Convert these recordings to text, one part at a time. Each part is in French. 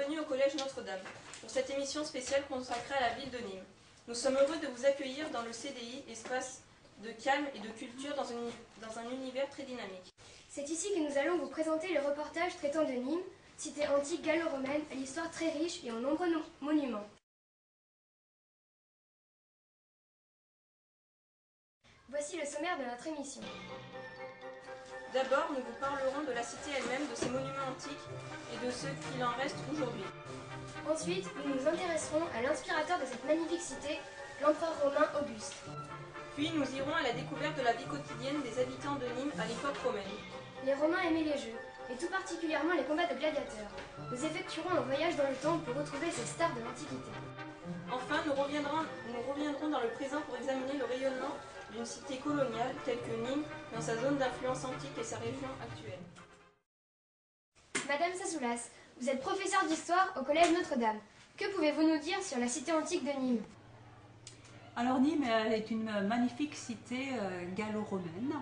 bienvenue au Collège Notre-Dame pour cette émission spéciale consacrée à la ville de Nîmes. Nous sommes heureux de vous accueillir dans le CDI, espace de calme et de culture dans un univers très dynamique. C'est ici que nous allons vous présenter le reportage traitant de Nîmes, cité antique gallo-romaine à l'histoire très riche et aux nombreux monuments. Voici le sommaire de notre émission. D'abord, nous vous parlerons de la cité elle-même, de ses monuments antiques et de ce qu'il en reste aujourd'hui. Ensuite, nous nous intéresserons à l'inspirateur de cette magnifique cité, l'empereur romain Auguste. Puis nous irons à la découverte de la vie quotidienne des habitants de Nîmes à l'époque romaine. Les Romains aimaient les jeux, et tout particulièrement les combats de gladiateurs. Nous effectuerons un voyage dans le temps pour retrouver ces stars de l'Antiquité. Enfin, nous reviendrons dans le présent pour examiner le rayonnement d'une cité coloniale telle que Nîmes dans sa zone d'influence antique et sa région actuelle. Madame Sassoulas, vous êtes professeure d'histoire au Collège Notre-Dame. Que pouvez-vous nous dire sur la cité antique de Nîmes ? Alors Nîmes est une magnifique cité gallo-romaine.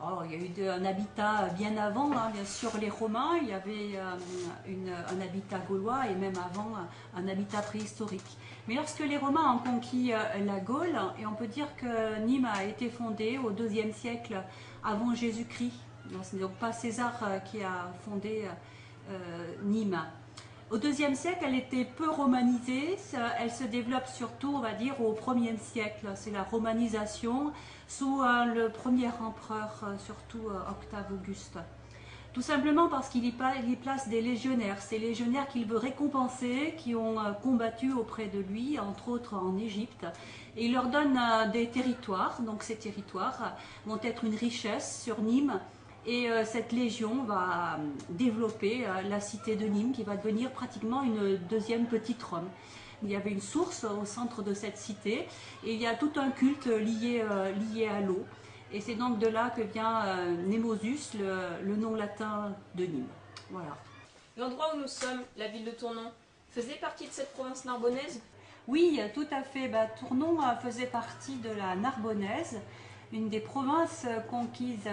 Alors, il y a eu un habitat bien avant, bien sûr les Romains, il y avait un habitat gaulois et même avant un habitat préhistorique. Mais lorsque les Romains ont conquis la Gaule, et on peut dire que Nîmes a été fondée au IIe siècle avant Jésus-Christ. Ce n'est donc pas César qui a fondé Nîmes. Au IIe siècle, elle était peu romanisée, elle se développe surtout, on va dire, au Ier siècle. C'est la romanisation sous le premier empereur, surtout Octave Auguste. Tout simplement parce qu'il y place des légionnaires. Ces légionnaires qu'il veut récompenser, qui ont combattu auprès de lui, entre autres en Égypte. Et il leur donne des territoires, donc ces territoires vont être une richesse sur Nîmes. Et cette légion va développer la cité de Nîmes qui va devenir pratiquement une deuxième petite Rome. Il y avait une source au centre de cette cité et il y a tout un culte lié à l'eau. Et c'est donc de là que vient Némosus, le nom latin de Nîmes. Voilà. L'endroit où nous sommes, la ville de Tournon, faisait partie de cette province narbonnaise ? Oui, tout à fait. Tournon faisait partie de la Narbonnaise, une des provinces conquises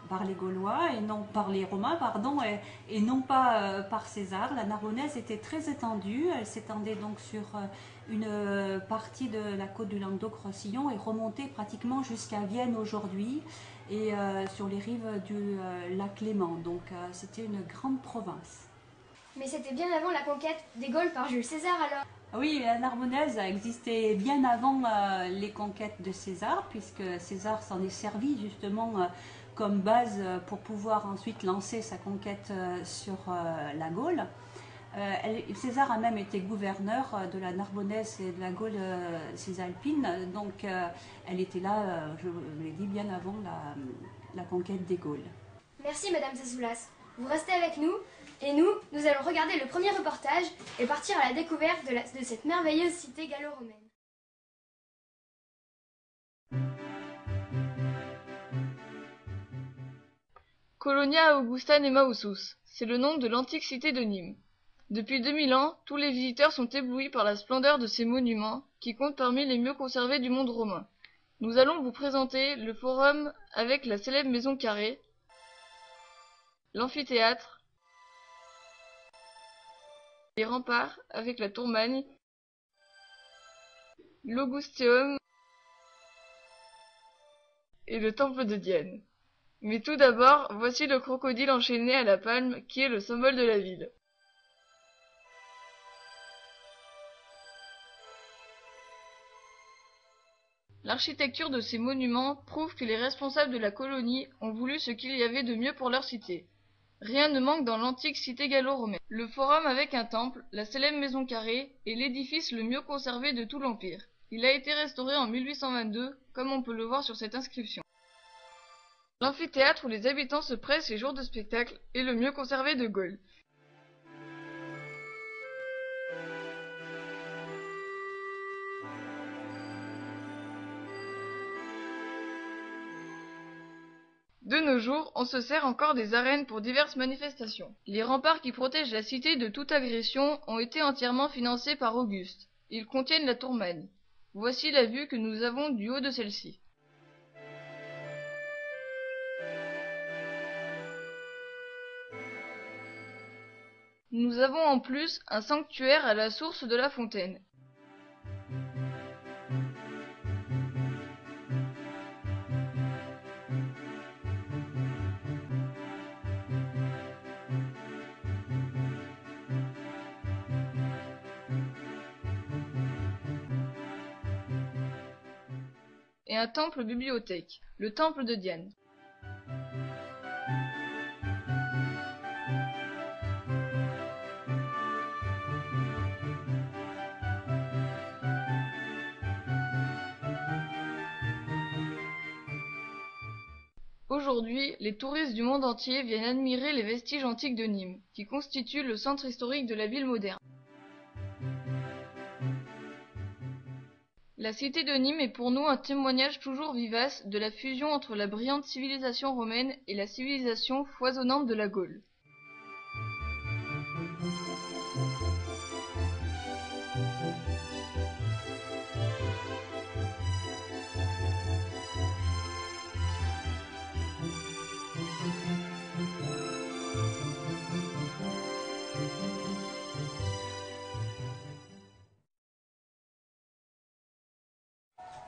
par les Gaulois et non par les Romains, pardon, et non pas par César. La Narbonnaise était très étendue, elle s'étendait donc sur une partie de la côte du Languedoc-Roussillon et remontait pratiquement jusqu'à Vienne aujourd'hui et sur les rives du lac Léman. Donc c'était une grande province. Mais c'était bien avant la conquête des Gaules par Jules César alors ? Oui, la Narbonnaise a existé bien avant les conquêtes de César, puisque César s'en est servi justement comme base pour pouvoir ensuite lancer sa conquête sur la Gaule. César a même été gouverneur de la Narbonnaise et de la Gaule cisalpine, donc elle était là, je l'ai dit, bien avant la conquête des Gaules. Merci Madame Sassoulas. Vous restez avec nous, et nous allons regarder le premier reportage et partir à la découverte de cette merveilleuse cité gallo-romaine. Colonia Augusta Nemausus, c'est le nom de l'antique cité de Nîmes. Depuis 2000 ans, tous les visiteurs sont éblouis par la splendeur de ces monuments, qui comptent parmi les mieux conservés du monde romain. Nous allons vous présenter le forum avec la célèbre maison carrée, l'amphithéâtre, les remparts avec la tour Magne, l'Augusteum et le temple de Diane. Mais tout d'abord, voici le crocodile enchaîné à la palme qui est le symbole de la ville. L'architecture de ces monuments prouve que les responsables de la colonie ont voulu ce qu'il y avait de mieux pour leur cité. Rien ne manque dans l'antique cité gallo-romaine. Le forum avec un temple, la célèbre maison carrée, est l'édifice le mieux conservé de tout l'Empire. Il a été restauré en 1822, comme on peut le voir sur cette inscription. L'amphithéâtre où les habitants se pressent les jours de spectacle est le mieux conservé de Gaule. De nos jours, on se sert encore des arènes pour diverses manifestations. Les remparts qui protègent la cité de toute agression ont été entièrement financés par Auguste. Ils contiennent la tour Magne. Voici la vue que nous avons du haut de celle-ci. Nous avons en plus un sanctuaire à la source de la fontaine. Et un temple-bibliothèque, le temple de Diane. Aujourd'hui, les touristes du monde entier viennent admirer les vestiges antiques de Nîmes, qui constituent le centre historique de la ville moderne. La cité de Nîmes est pour nous un témoignage toujours vivace de la fusion entre la brillante civilisation romaine et la civilisation foisonnante de la Gaule.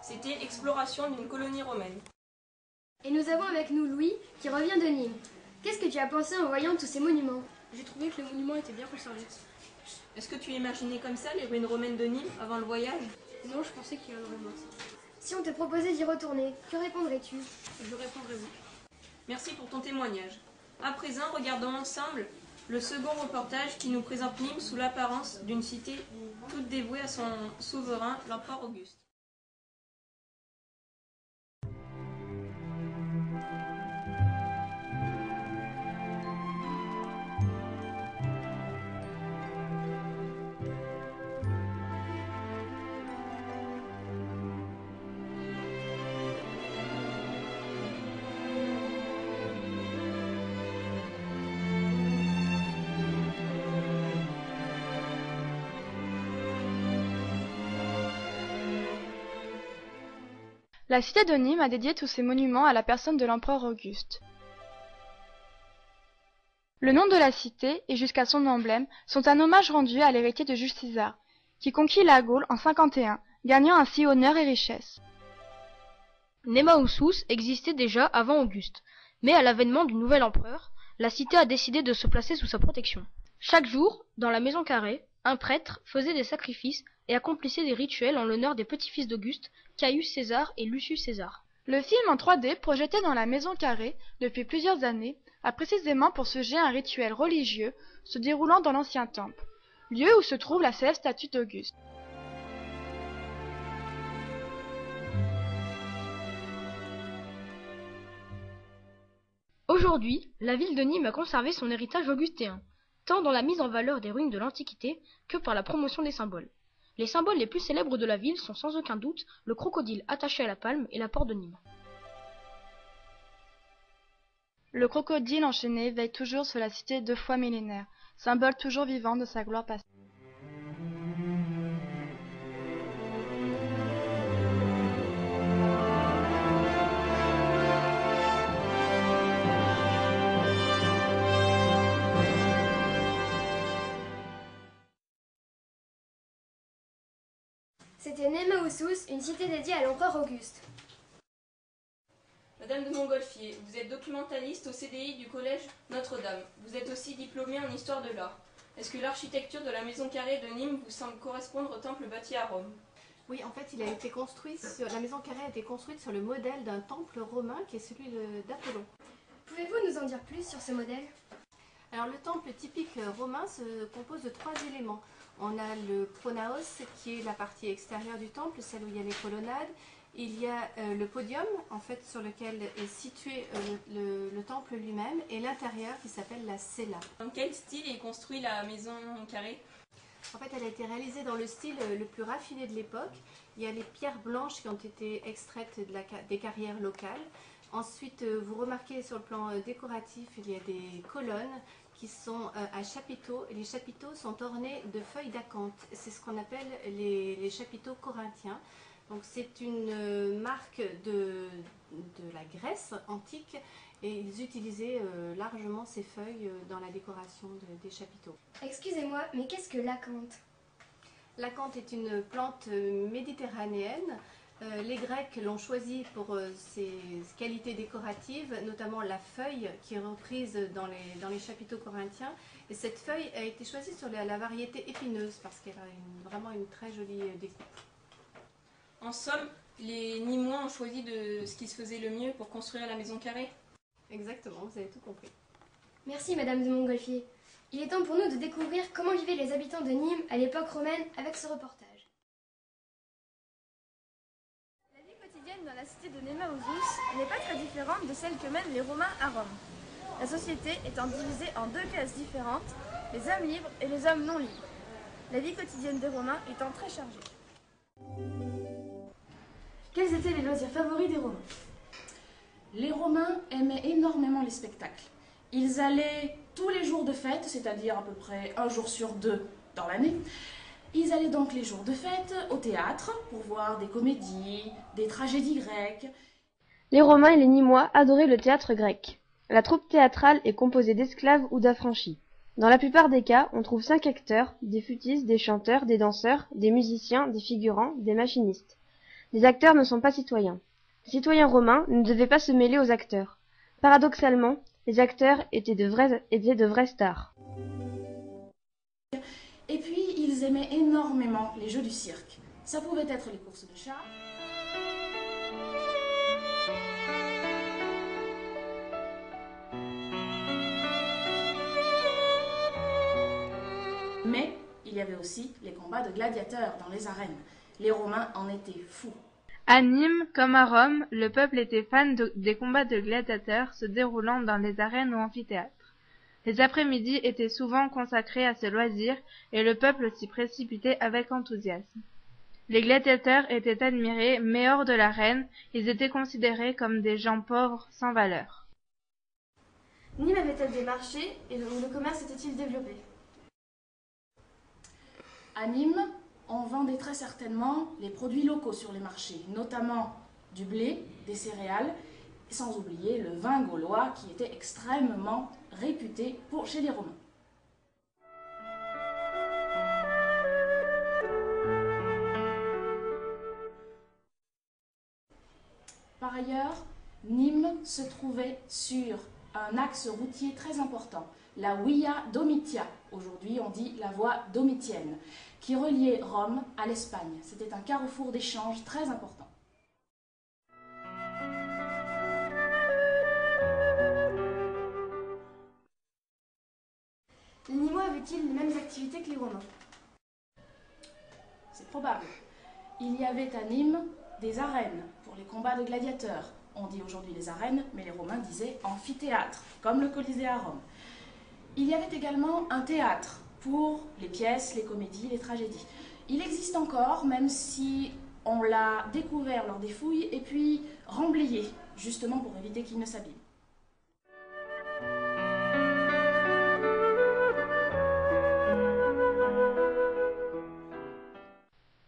C'était Exploration d'une colonie romaine. Et nous avons avec nous Louis qui revient de Nîmes. Qu'est-ce que tu as pensé en voyant tous ces monuments? J'ai trouvé que les monuments étaient bien conservés. Est-ce que tu imaginais comme ça les ruines romaines de Nîmes avant le voyage? Non, je pensais qu'il y en aurait moins. Si on te proposait d'y retourner, que répondrais-tu? Je répondrai oui. Merci pour ton témoignage. À présent, regardons ensemble le second reportage qui nous présente Nîmes sous l'apparence d'une cité toute dévouée à son souverain, l'empereur Auguste. La cité de Nîmes a dédié tous ses monuments à la personne de l'empereur Auguste. Le nom de la cité et jusqu'à son emblème sont un hommage rendu à l'héritier de Jules César, qui conquit la Gaule en 51, gagnant ainsi honneur et richesse. Nemausus existait déjà avant Auguste, mais à l'avènement du nouvel empereur, la cité a décidé de se placer sous sa protection. Chaque jour, dans la maison carrée, un prêtre faisait des sacrifices et accomplissait des rituels en l'honneur des petits-fils d'Auguste, Caius César et Lucius César. Le film en 3D projeté dans la maison carrée depuis plusieurs années a précisément pour sujet un rituel religieux se déroulant dans l'ancien temple, lieu où se trouve la célèbre statue d'Auguste. Aujourd'hui, la ville de Nîmes a conservé son héritage augustéen, tant dans la mise en valeur des ruines de l'Antiquité que par la promotion des symboles. Les symboles les plus célèbres de la ville sont sans aucun doute le crocodile attaché à la palme et la porte de Nîmes. Le crocodile enchaîné veille toujours sur la cité 2 fois millénaire, symbole toujours vivant de sa gloire passée. C'était Nemausus, une cité dédiée à l'empereur Auguste. Madame de Montgolfier, vous êtes documentaliste au CDI du Collège Notre-Dame. Vous êtes aussi diplômée en histoire de l'art. Est-ce que l'architecture de la maison carrée de Nîmes vous semble correspondre au temple bâti à Rome? Oui, en fait, la maison carrée a été construite sur le modèle d'un temple romain qui est celui d'Apollon. Pouvez-vous nous en dire plus sur ce modèle? Alors, le temple typique romain se compose de 3 éléments. On a le pronaos, qui est la partie extérieure du temple, celle où il y a les colonnades. Il y a le podium, en fait, sur lequel est situé le temple lui-même, et l'intérieur qui s'appelle la cella. Dans quel style est construit la maison carrée? En fait, elle a été réalisée dans le style le plus raffiné de l'époque. Il y a les pierres blanches qui ont été extraites des carrières locales. Ensuite, vous remarquez sur le plan décoratif, il y a des colonnes qui sont à chapiteaux. Les chapiteaux sont ornés de feuilles d'acanthe. C'est ce qu'on appelle les chapiteaux corinthiens. Donc c'est une marque de la Grèce antique et ils utilisaient largement ces feuilles dans la décoration des chapiteaux. Excusez-moi, mais qu'est-ce que l'acanthe? L'acanthe est une plante méditerranéenne. Les Grecs l'ont choisie pour ses qualités décoratives, notamment la feuille qui est reprise dans les chapiteaux corinthiens. Et cette feuille a été choisie sur la variété épineuse parce qu'elle a vraiment une très jolie découpe. En somme, les Nîmois ont choisi de ce qui se faisait le mieux pour construire la maison carrée. Exactement, vous avez tout compris. Merci Madame de Montgolfier. Il est temps pour nous de découvrir comment vivaient les habitants de Nîmes à l'époque romaine avec ce reportage. La vie quotidienne dans la cité de Némaousos n'est pas très différente de celle que mènent les Romains à Rome. La société étant divisée en deux classes différentes, les hommes libres et les hommes non libres. La vie quotidienne des Romains étant très chargée. Quels étaient les loisirs favoris des Romains? Les Romains aimaient énormément les spectacles. Ils allaient tous les jours de fête, c'est-à-dire à peu près un jour sur deux dans l'année. Ils allaient donc les jours de fête au théâtre pour voir des comédies, des tragédies grecques. Les Romains et les Nîmois adoraient le théâtre grec. La troupe théâtrale est composée d'esclaves ou d'affranchis. Dans la plupart des cas, on trouve 5 acteurs, des flûtistes, des chanteurs, des danseurs, des musiciens, des figurants, des machinistes. Les acteurs ne sont pas citoyens. Les citoyens romains ne devaient pas se mêler aux acteurs. Paradoxalement, les acteurs étaient de vrais stars. Et puis, ils aimaient énormément les jeux du cirque. Ça pouvait être les courses de chars, mais il y avait aussi les combats de gladiateurs dans les arènes. Les Romains en étaient fous. À Nîmes, comme à Rome, le peuple était fan des combats de gladiateurs se déroulant dans les arènes ou amphithéâtres. Les après-midi étaient souvent consacrés à ce loisir et le peuple s'y précipitait avec enthousiasme. Les gladiateurs étaient admirés, mais hors de l'arène, ils étaient considérés comme des gens pauvres sans valeur. Nîmes avait-elle des marchés et le commerce était-il développé? À Nîmes, on vendait très certainement les produits locaux sur les marchés, notamment du blé, des céréales, et sans oublier le vin gaulois qui était extrêmement réputé chez les Romains. Par ailleurs, Nîmes se trouvait sur un axe routier très important, la Via Domitia, aujourd'hui on dit la voie domitienne, qui reliait Rome à l'Espagne. C'était un carrefour d'échange très important. Les Nîmois avaient-ils les mêmes activités que les Romains? C'est probable. Il y avait à Nîmes des arènes pour les combats de gladiateurs. On dit aujourd'hui les arènes, mais les Romains disaient amphithéâtre, comme le Colisée à Rome. Il y avait également un théâtre pour les pièces, les comédies, les tragédies. Il existe encore, même si on l'a découvert lors des fouilles et puis remblayé, justement pour éviter qu'il ne s'abîme.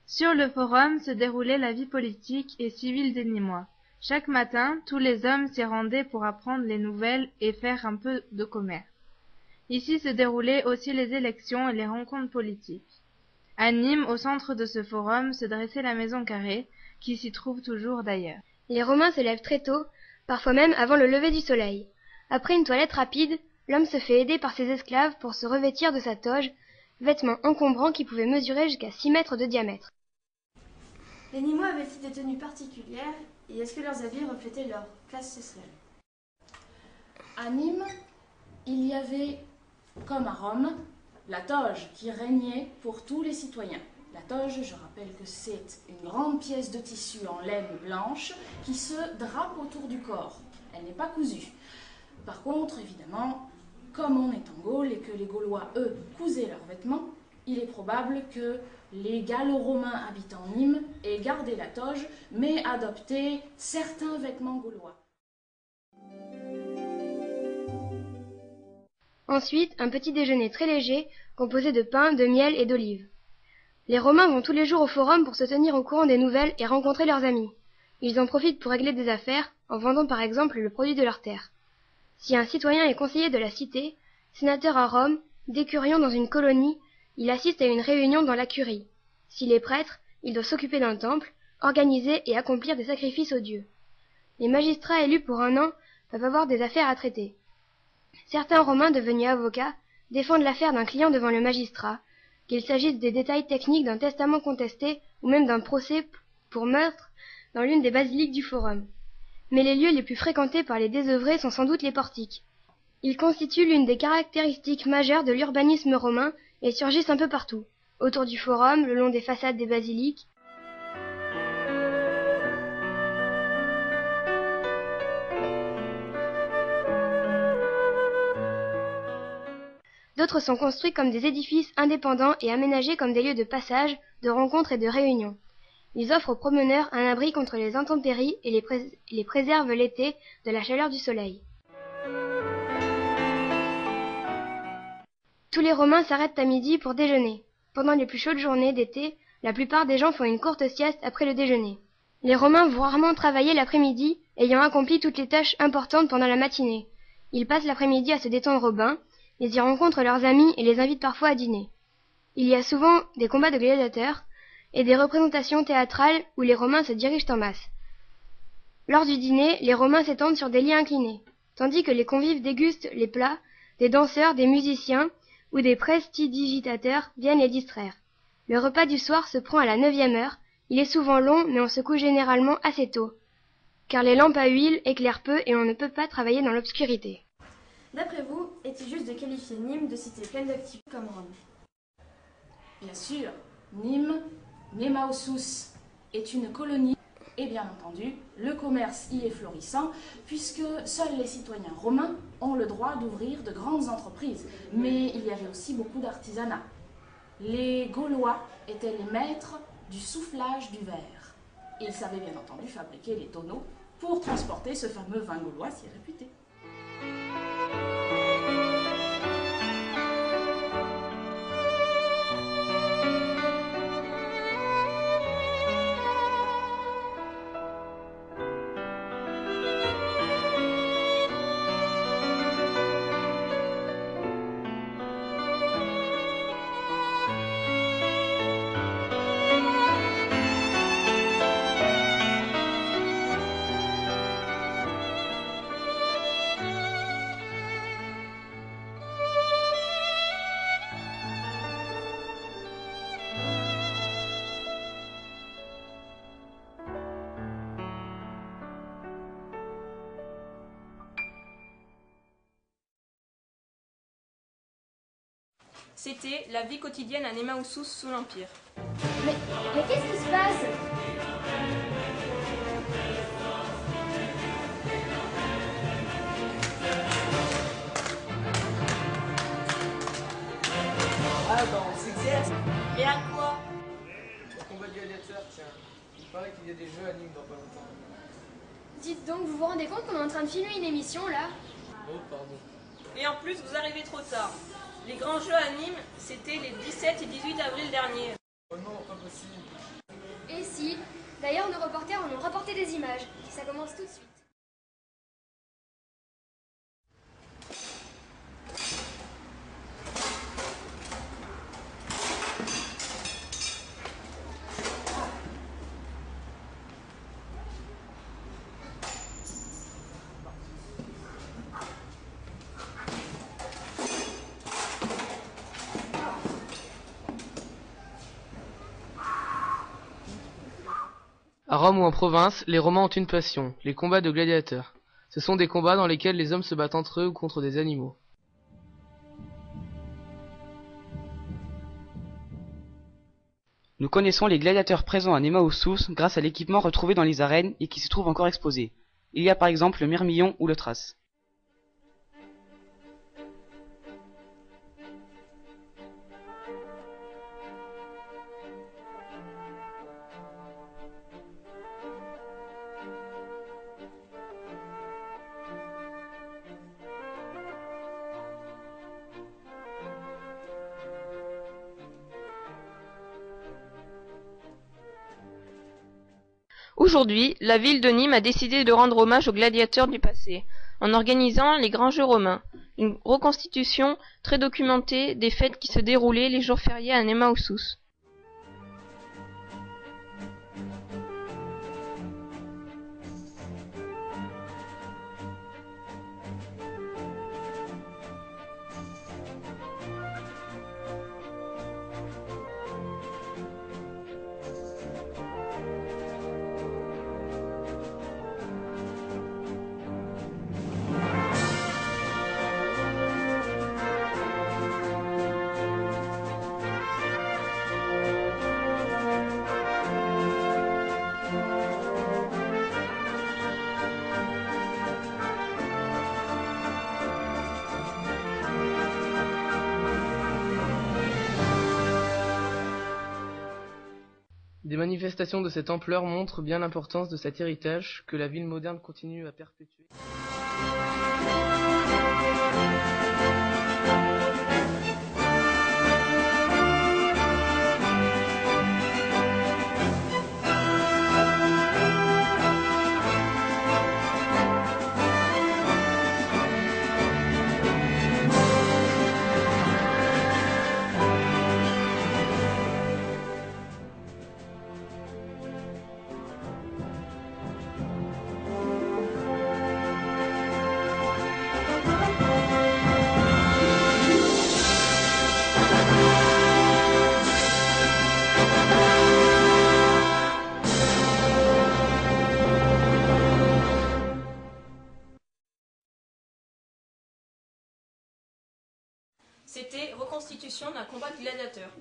Sur le forum se déroulait la vie politique et civile des Nîmois. Chaque matin, tous les hommes s'y rendaient pour apprendre les nouvelles et faire un peu de commerce. Ici se déroulaient aussi les élections et les rencontres politiques. À Nîmes, au centre de ce forum, se dressait la maison carrée, qui s'y trouve toujours d'ailleurs. Les Romains se lèvent très tôt, parfois même avant le lever du soleil. Après une toilette rapide, l'homme se fait aider par ses esclaves pour se revêtir de sa toge, vêtement encombrant qui pouvait mesurer jusqu'à 6 mètres de diamètre. Les Nîmois avaient-ils des tenues particulières et est-ce que leurs habits reflétaient leur classe sociale? À Nîmes, il y avait, comme à Rome, la toge qui régnait pour tous les citoyens. La toge, je rappelle que c'est une grande pièce de tissu en laine blanche qui se drape autour du corps. Elle n'est pas cousue. Par contre, évidemment, comme on est en Gaule et que les Gaulois, eux, cousaient leurs vêtements, il est probable que les Gallo-Romains habitant Nîmes aient gardé la toge, mais adopté certains vêtements gaulois. Ensuite, un petit déjeuner très léger, composé de pain, de miel et d'olives. Les Romains vont tous les jours au forum pour se tenir au courant des nouvelles et rencontrer leurs amis. Ils en profitent pour régler des affaires en vendant par exemple le produit de leur terre. Si un citoyen est conseiller de la cité, sénateur à Rome, décurion dans une colonie, il assiste à une réunion dans la curie. S'il est prêtre, il doit s'occuper d'un temple, organiser et accomplir des sacrifices aux dieux. Les magistrats élus pour un an peuvent avoir des affaires à traiter. Certains Romains devenus avocats défendent l'affaire d'un client devant le magistrat, qu'il s'agisse des détails techniques d'un testament contesté ou même d'un procès pour meurtre dans l'une des basiliques du Forum. Mais les lieux les plus fréquentés par les désœuvrés sont sans doute les portiques. Ils constituent l'une des caractéristiques majeures de l'urbanisme romain et surgissent un peu partout, autour du Forum, le long des façades des basiliques. D'autres sont construits comme des édifices indépendants et aménagés comme des lieux de passage, de rencontres et de réunions. Ils offrent aux promeneurs un abri contre les intempéries et les préservent l'été de la chaleur du soleil. Tous les Romains s'arrêtent à midi pour déjeuner. Pendant les plus chaudes journées d'été, la plupart des gens font une courte sieste après le déjeuner. Les Romains vont rarement travailler l'après-midi, ayant accompli toutes les tâches importantes pendant la matinée. Ils passent l'après-midi à se détendre au bain, ils y rencontrent leurs amis et les invitent parfois à dîner. Il y a souvent des combats de gladiateurs et des représentations théâtrales où les Romains se dirigent en masse. Lors du dîner, les Romains s'étendent sur des lits inclinés, tandis que les convives dégustent les plats, des danseurs, des musiciens ou des prestidigitateurs viennent les distraire. Le repas du soir se prend à la 9e heure, il est souvent long mais on se couche généralement assez tôt, car les lampes à huile éclairent peu et on ne peut pas travailler dans l'obscurité. D'après vous, est-il juste de qualifier Nîmes de cité pleine d'activités comme Rome? Bien sûr, Nîmes, Nemausus, est une colonie et bien entendu, le commerce y est florissant puisque seuls les citoyens romains ont le droit d'ouvrir de grandes entreprises. Mais il y avait aussi beaucoup d'artisanat. Les Gaulois étaient les maîtres du soufflage du verre. Ils savaient bien entendu fabriquer les tonneaux pour transporter ce fameux vin gaulois si réputé. C'était la vie quotidienne à Nemausus sous l'Empire. Mais qu'est-ce qui se passe? Ah bah on s'exerce. Et à quoi? Au combat de gladiateurs, tiens. Il paraît qu'il y a des jeux à Nîmes dans pas longtemps. Dites donc, vous vous rendez compte qu'on est en train de filmer une émission là? Oh pardon. Et en plus, vous arrivez trop tard. Les grands jeux à Nîmes, c'était les 17 et 18 avril dernier. Oh non, pas possible. Et si? D'ailleurs, nos reporters en ont rapporté des images. Ça commence tout de suite. À Rome ou en province, les Romains ont une passion, les combats de gladiateurs. Ce sont des combats dans lesquels les hommes se battent entre eux ou contre des animaux. Nous connaissons les gladiateurs présents à Nemausus grâce à l'équipement retrouvé dans les arènes et qui se trouve encore exposé. Il y a par exemple le myrmillon ou le thrace. Aujourd'hui, la ville de Nîmes a décidé de rendre hommage aux gladiateurs du passé, en organisant les grands jeux romains, une reconstitution très documentée des fêtes qui se déroulaient les jours fériés à Nemausus. Des manifestations de cette ampleur montrent bien l'importance de cet héritage que la ville moderne continue à perpétuer. C'était reconstitution d'un combat de gladiateurs.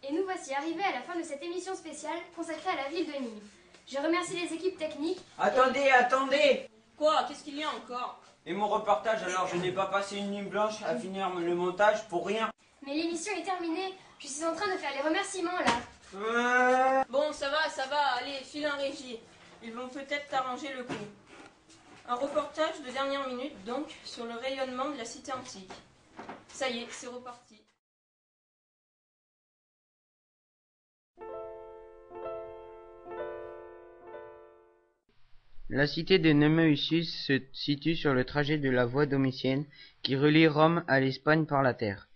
Et nous voici arrivés à la fin de cette émission spéciale consacrée à la ville de Nîmes. Je remercie les équipes techniques. Attendez. Quoi? Qu'est-ce qu'il y a encore? Et mon reportage alors, je n'ai pas passé une nuit blanche à finir le montage pour rien. Mais l'émission est terminée. Je suis en train de faire les remerciements là. Bon, ça va, allez, file un régie. Ils vont peut-être t'arranger le coup. Un reportage de dernière minute donc sur le rayonnement de la cité antique. Ça y est, c'est reparti. La cité de Nemausus se situe sur le trajet de la voie domitienne qui relie Rome à l'Espagne par la terre.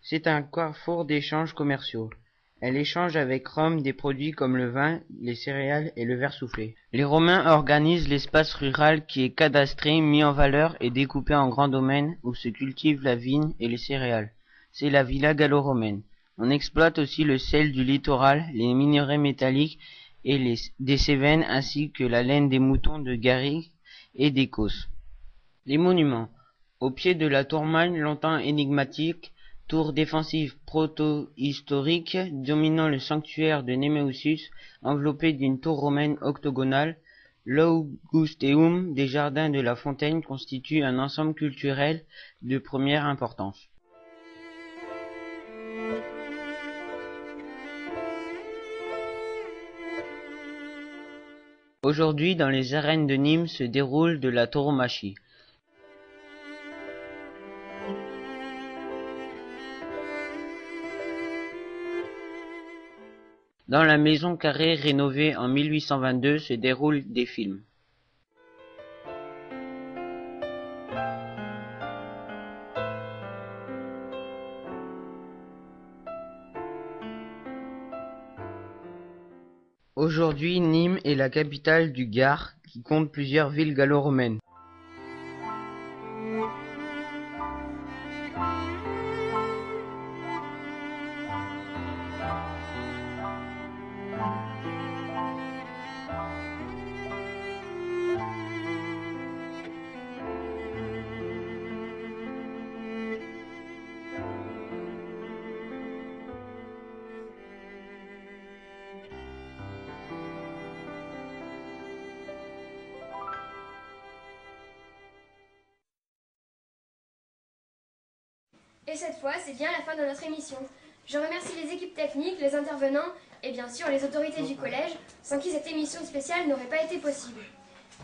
C'est un carrefour d'échanges commerciaux. Elle échange avec Rome des produits comme le vin, les céréales et le verre soufflé. Les Romains organisent l'espace rural qui est cadastré, mis en valeur et découpé en grands domaines où se cultivent la vigne et les céréales. C'est la villa gallo-romaine. On exploite aussi le sel du littoral, les minerais métalliques et des Cévennes ainsi que la laine des moutons de Garrigue et des Causses. Les monuments. Au pied de la tour Magne, longtemps énigmatique, tour défensive proto-historique dominant le sanctuaire de Nemausus, enveloppé d'une tour romaine octogonale, l'Augusteum des jardins de la Fontaine constitue un ensemble culturel de première importance. Aujourd'hui, dans les arènes de Nîmes se déroule de la tauromachie. Dans la maison carrée rénovée en 1822 se déroulent des films. Aujourd'hui, Nîmes est la capitale du Gard, qui compte plusieurs villes gallo-romaines. Et cette fois, c'est bien la fin de notre émission. Je remercie les équipes techniques, les intervenants et bien sûr les autorités du collège, sans qui cette émission spéciale n'aurait pas été possible.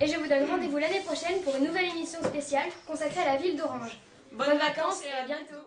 Et je vous donne rendez-vous l'année prochaine pour une nouvelle émission spéciale consacrée à la ville d'Orange. Bonnes vacances et à bientôt.